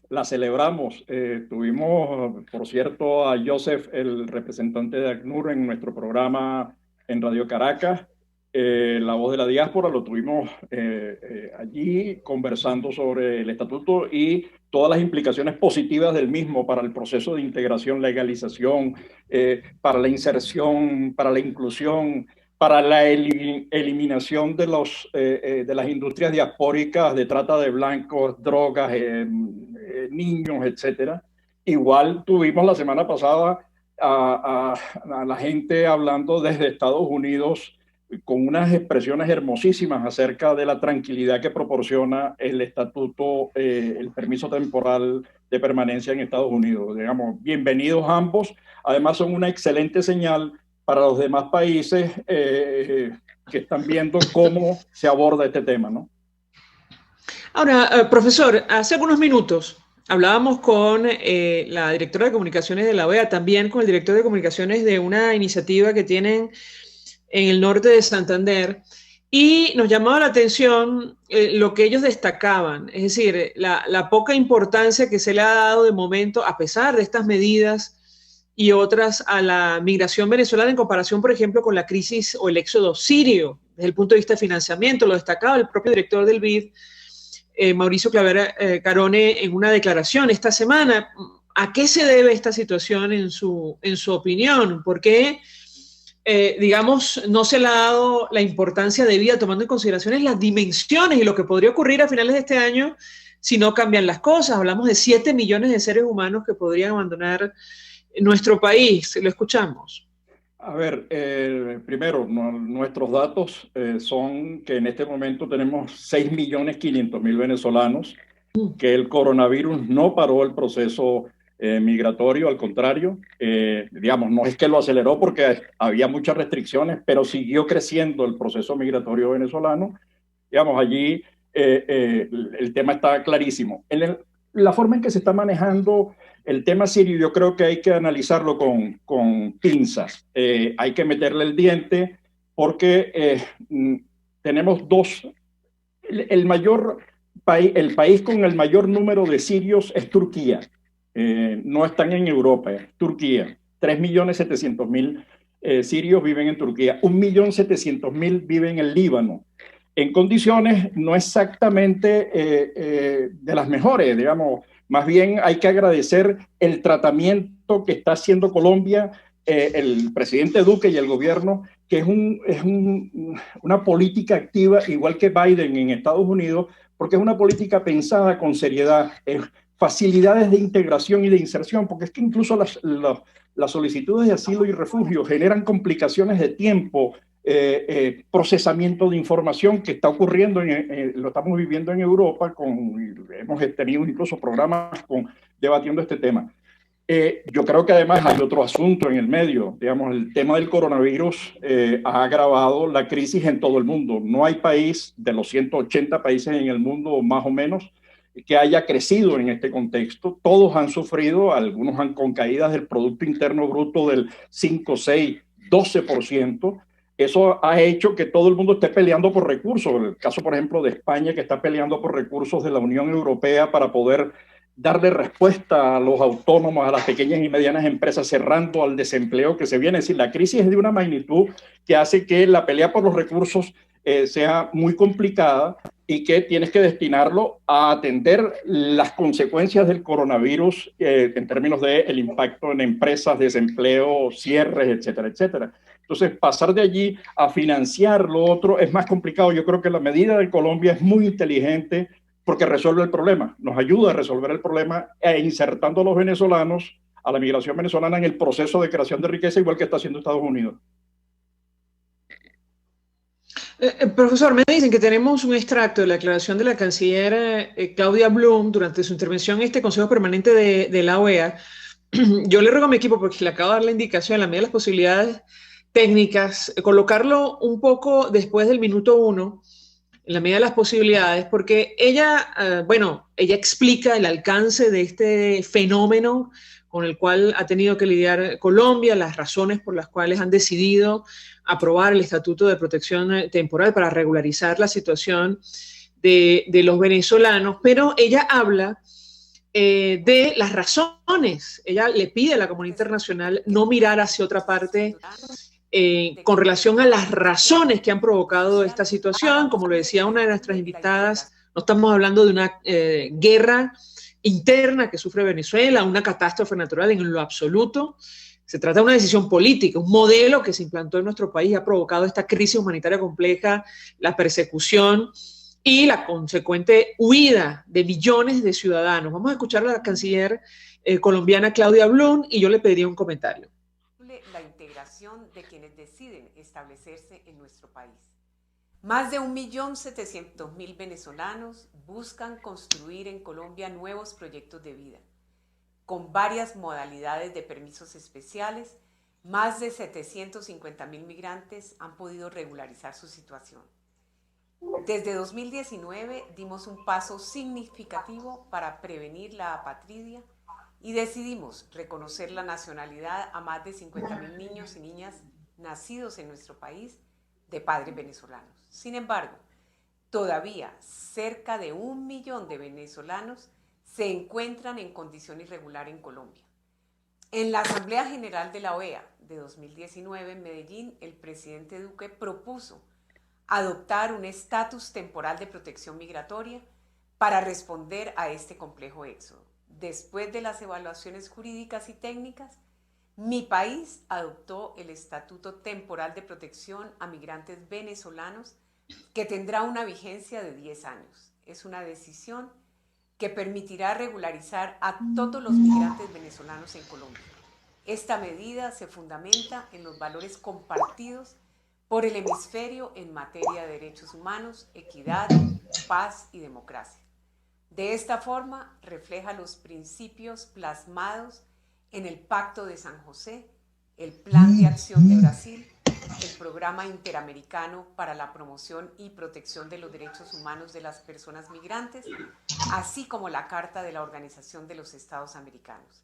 la celebramos. Tuvimos, por cierto, a Joseph, el representante de ACNUR, en nuestro programa en Radio Caracas. La Voz de la Diáspora, lo tuvimos allí conversando sobre el estatuto y todas las implicaciones positivas del mismo para el proceso de integración, legalización, para la inserción, para la inclusión, para la eliminación de las industrias diaspóricas de trata de blancos, drogas, niños, etcétera. Igual tuvimos la semana pasada a la gente hablando desde Estados Unidos con unas expresiones hermosísimas acerca de la tranquilidad que proporciona el estatuto, el permiso temporal de permanencia en Estados Unidos. Digamos, bienvenidos ambos. Además, son una excelente señal para los demás países que están viendo cómo se aborda este tema, ¿no? Ahora, profesor, hace algunos minutos hablábamos con la directora de comunicaciones de la OEA, también con el director de comunicaciones de una iniciativa que tienen en el norte de Santander, y nos llamaba la atención lo que ellos destacaban, es decir, la poca importancia que se le ha dado de momento, a pesar de estas medidas y otras, a la migración venezolana en comparación, por ejemplo, con la crisis o el éxodo sirio, desde el punto de vista de financiamiento. Lo destacaba el propio director del BID, Mauricio Claver Carone, en una declaración esta semana. ¿A qué se debe esta situación en su opinión? ¿Por qué, digamos, no se le ha dado la importancia debida, tomando en consideración las dimensiones y lo que podría ocurrir a finales de este año si no cambian las cosas? Hablamos de 7 millones de seres humanos que podrían abandonar nuestro país. Lo escuchamos. A ver, primero, nuestros datos son que en este momento tenemos 6.500.000 venezolanos, que el coronavirus no paró el proceso migratorio, al contrario, digamos, no es que lo aceleró porque había muchas restricciones, pero siguió creciendo el proceso migratorio venezolano. Digamos, allí el tema está clarísimo. La forma en que se está manejando el tema sirio, yo creo que hay que analizarlo con pinzas. Hay que meterle el diente porque tenemos el país con el mayor número de sirios es Turquía. No están en Europa, es Turquía. 3.700.000 sirios viven en Turquía. 1.700.000 viven en el Líbano, en condiciones no exactamente de las mejores, digamos. Más bien hay que agradecer el tratamiento que está haciendo Colombia, el presidente Duque y el gobierno, que es una política activa, igual que Biden en Estados Unidos, porque es una política pensada con seriedad, facilidades de integración y de inserción, porque es que incluso las solicitudes de asilo y refugio generan complicaciones de tiempo, procesamiento de información que está ocurriendo, lo estamos viviendo en Europa, hemos tenido incluso programas debatiendo este tema. Yo creo que además hay otro asunto en el medio, digamos, el tema del coronavirus ha agravado la crisis en todo el mundo. No hay país de los 180 países en el mundo, más o menos, que haya crecido en este contexto. Todos han sufrido, algunos con caídas del Producto Interno Bruto del 5, 6, 12%. Eso ha hecho que todo el mundo esté peleando por recursos. El caso, por ejemplo, de España, que está peleando por recursos de la Unión Europea para poder darle respuesta a los autónomos, a las pequeñas y medianas empresas, cerrando al desempleo que se viene. Es decir, la crisis es de una magnitud que hace que la pelea por los recursos sea muy complicada y que tienes que destinarlo a atender las consecuencias del coronavirus en términos del impacto en empresas, desempleo, cierres, etcétera, etcétera. Entonces, pasar de allí a financiar lo otro es más complicado. Yo creo que la medida de Colombia es muy inteligente porque resuelve el problema, nos ayuda a resolver el problema insertando a los venezolanos a la migración venezolana en el proceso de creación de riqueza, igual que está haciendo Estados Unidos. Profesor, me dicen que tenemos un extracto de la declaración de la canciller Claudia Blum durante su intervención en este Consejo Permanente de la OEA. Yo le ruego a mi equipo, porque le acabo de dar la indicación, en la medida de las posibilidades técnicas, colocarlo un poco después del minuto 1, en la medida de las posibilidades, porque ella, ella explica el alcance de este fenómeno con el cual ha tenido que lidiar Colombia, las razones por las cuales han decidido aprobar el Estatuto de Protección Temporal para regularizar la situación de los venezolanos, pero ella habla de las razones. Ella le pide a la comunidad internacional no mirar hacia otra parte con relación a las razones que han provocado esta situación. Como lo decía una de nuestras invitadas, no estamos hablando de una guerra interna que sufre Venezuela, una catástrofe natural en lo absoluto. Se trata de una decisión política, un modelo que se implantó en nuestro país y ha provocado esta crisis humanitaria compleja, la persecución y la consecuente huida de millones de ciudadanos. Vamos a escuchar a la canciller colombiana Claudia Blum y yo le pediría un comentario. La integración de quienes deciden establecerse en nuestro país. Más de 1.700.000 venezolanos buscan construir en Colombia nuevos proyectos de vida. Con varias modalidades de permisos especiales, más de 750.000 migrantes han podido regularizar su situación. Desde 2019 dimos un paso significativo para prevenir la apatridia y decidimos reconocer la nacionalidad a más de 50.000 niños y niñas nacidos en nuestro país de padres venezolanos. Sin embargo, todavía cerca de 1 millón de venezolanos se encuentran en condición irregular en Colombia. En la Asamblea General de la OEA de 2019 en Medellín, el presidente Duque propuso adoptar un estatus temporal de protección migratoria para responder a este complejo éxodo. Después de las evaluaciones jurídicas y técnicas, mi país adoptó el Estatuto Temporal de Protección a Migrantes Venezolanos, que tendrá una vigencia de 10 años. Es una decisión que permitirá regularizar a todos los migrantes venezolanos en Colombia. Esta medida se fundamenta en los valores compartidos por el hemisferio en materia de derechos humanos, equidad, paz y democracia. De esta forma, refleja los principios plasmados en el Pacto de San José, el Plan de Acción de Brasil, el Programa Interamericano para la Promoción y Protección de los Derechos Humanos de las Personas Migrantes, así como la Carta de la Organización de los Estados Americanos.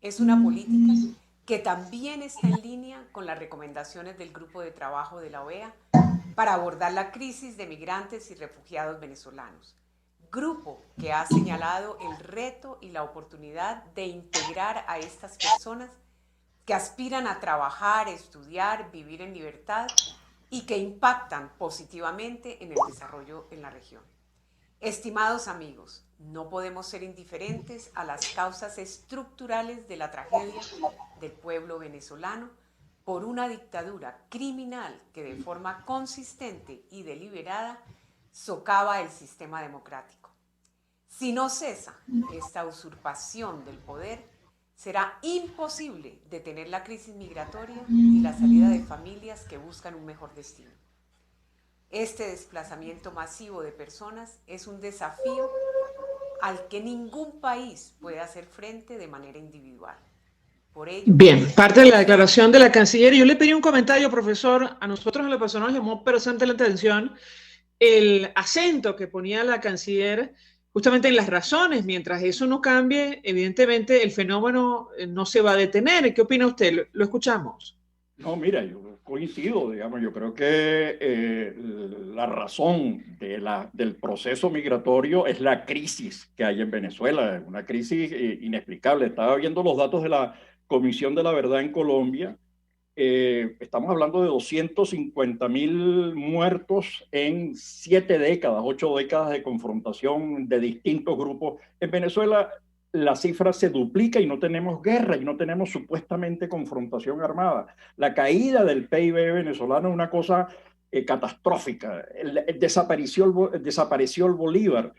Es una política que también está en línea con las recomendaciones del Grupo de Trabajo de la OEA para abordar la crisis de migrantes y refugiados venezolanos. Grupo que ha señalado el reto y la oportunidad de integrar a estas personas que aspiran a trabajar, estudiar, vivir en libertad y que impactan positivamente en el desarrollo en la región. Estimados amigos, no podemos ser indiferentes a las causas estructurales de la tragedia del pueblo venezolano por una dictadura criminal que de forma consistente y deliberada socava el sistema democrático. Si no cesa esta usurpación del poder, será imposible detener la crisis migratoria y la salida de familias que buscan un mejor destino. Este desplazamiento masivo de personas es un desafío al que ningún país puede hacer frente de manera individual. Por ello, bien, parte de la declaración de la canciller. Yo le pedí un comentario, profesor. A nosotros en lo personal nos llamó bastante la atención el acento que ponía la canciller justamente en las razones. Mientras eso no cambie, evidentemente el fenómeno no se va a detener. ¿Qué opina usted? Lo escuchamos. No, mira, yo coincido, digamos, yo creo que la razón del proceso migratorio es la crisis que hay en Venezuela, una crisis inexplicable. Estaba viendo los datos de la Comisión de la Verdad en Colombia. Estamos hablando de 250.000 muertos en 7 décadas, 8 décadas de confrontación de distintos grupos. En Venezuela la cifra se duplica y no tenemos guerra y no tenemos supuestamente confrontación armada. La caída del PIB venezolano es una cosa catastrófica. Desapareció el Bolívar.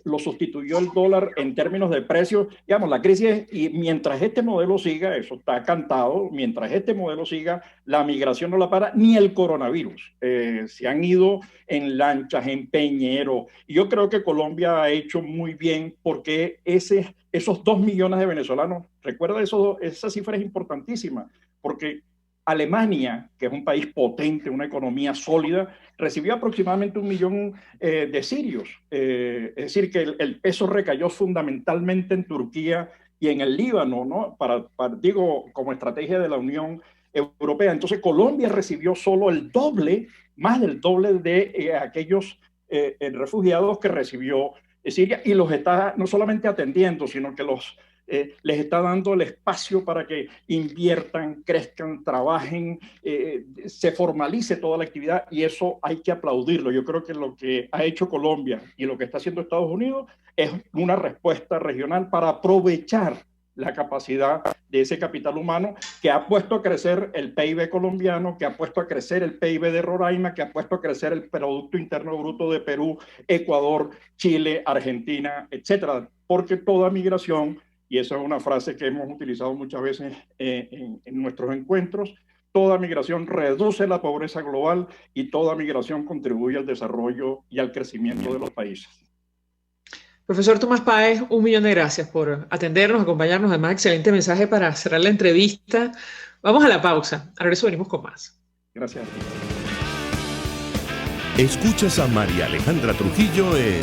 lo sustituyó el dólar en términos de precios. Digamos, la crisis, y mientras este modelo siga, eso está cantado, mientras este modelo siga, la migración no la para, ni el coronavirus. Se han ido en lanchas, en peñero, y yo creo que Colombia ha hecho muy bien porque esos 2 millones de venezolanos, recuerda esa cifra es importantísima, porque Alemania, que es un país potente, una economía sólida, recibió aproximadamente 1 millón de sirios. Es decir, que el peso recayó fundamentalmente en Turquía y en el Líbano, ¿no? Digo, como estrategia de la Unión Europea. Entonces, Colombia recibió solo el doble, más del doble de aquellos refugiados que recibió Siria, y los está no solamente atendiendo, sino que les está dando el espacio para que inviertan, crezcan, trabajen, se formalice toda la actividad, y eso hay que aplaudirlo. Yo creo que lo que ha hecho Colombia y lo que está haciendo Estados Unidos es una respuesta regional para aprovechar la capacidad de ese capital humano que ha puesto a crecer el PIB colombiano, que ha puesto a crecer el PIB de Roraima, que ha puesto a crecer el Producto Interno Bruto de Perú, Ecuador, Chile, Argentina, etcétera. Porque toda migración, y esa es una frase que hemos utilizado muchas veces en nuestros encuentros, toda migración reduce la pobreza global y toda migración contribuye al desarrollo y al crecimiento de los países. Profesor Tomás Páez, 1 millón de gracias por atendernos, acompañarnos. Además, excelente mensaje para cerrar la entrevista. Vamos a la pausa. Al regreso venimos con más. Gracias. Escuchas a María Alejandra Trujillo en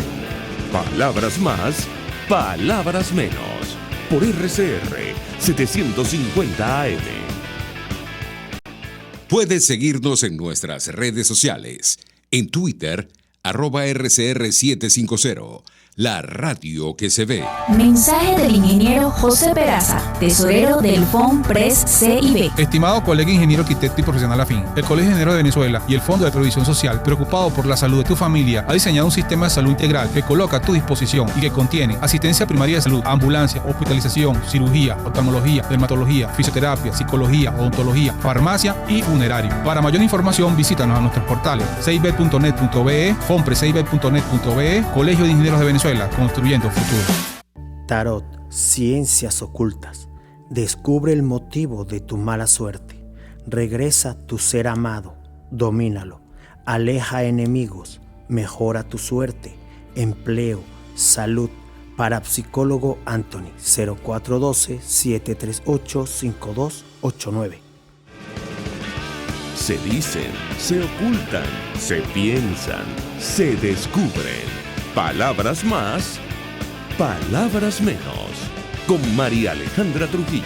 Palabras Más, Palabras Menos, por RCR 750 AM. Puedes seguirnos en nuestras redes sociales. En Twitter, @RCR750. La radio que se ve. Mensaje del ingeniero José Peraza, tesorero del FOMPRES CIB. Estimado colega ingeniero arquitecto y profesional afín, el Colegio de Ingenieros de Venezuela y el Fondo de Previsión Social, preocupado por la salud de tu familia, ha diseñado un sistema de salud integral que coloca a tu disposición y que contiene asistencia primaria de salud, ambulancia, hospitalización, cirugía, oftalmología, dermatología, fisioterapia, psicología, odontología, farmacia y funerario. Para mayor información, visítanos a nuestros portales cib.net.be, fomprescib.net.be, Colegio de Ingenieros de Venezuela, construyendo futuro. Tarot, ciencias ocultas. Descubre el motivo de tu mala suerte. Regresa tu ser amado, domínalo. Aleja enemigos, mejora tu suerte. Empleo, salud. Parapsicólogo Anthony, 0412-738-5289. Se dicen, se ocultan, se piensan, se descubren. Palabras más, palabras menos. Con María Alejandra Trujillo.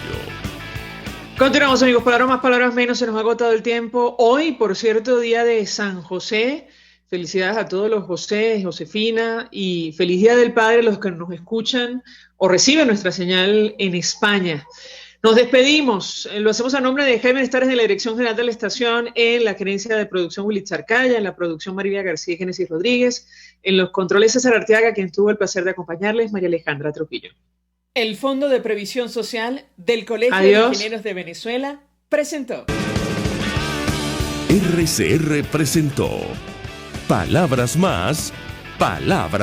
Continuamos, amigos. Palabras más, palabras menos. Se nos ha agotado el tiempo. Hoy, por cierto, día de San José. Felicidades a todos los José, Josefina, y feliz Día del Padre a los que nos escuchan o reciben nuestra señal en España. Nos despedimos. Lo hacemos a nombre de Jaime Estares de la Dirección General de la Estación, en la gerencia de producción Willy Zarcaya, en la producción María García y Génesis Rodríguez, en los controles César Arteaga, quien tuvo el placer de acompañarles, María Alejandra Trujillo. El Fondo de Previsión Social del Colegio de Ingenieros de Venezuela presentó. RCR presentó Palabras más, palabras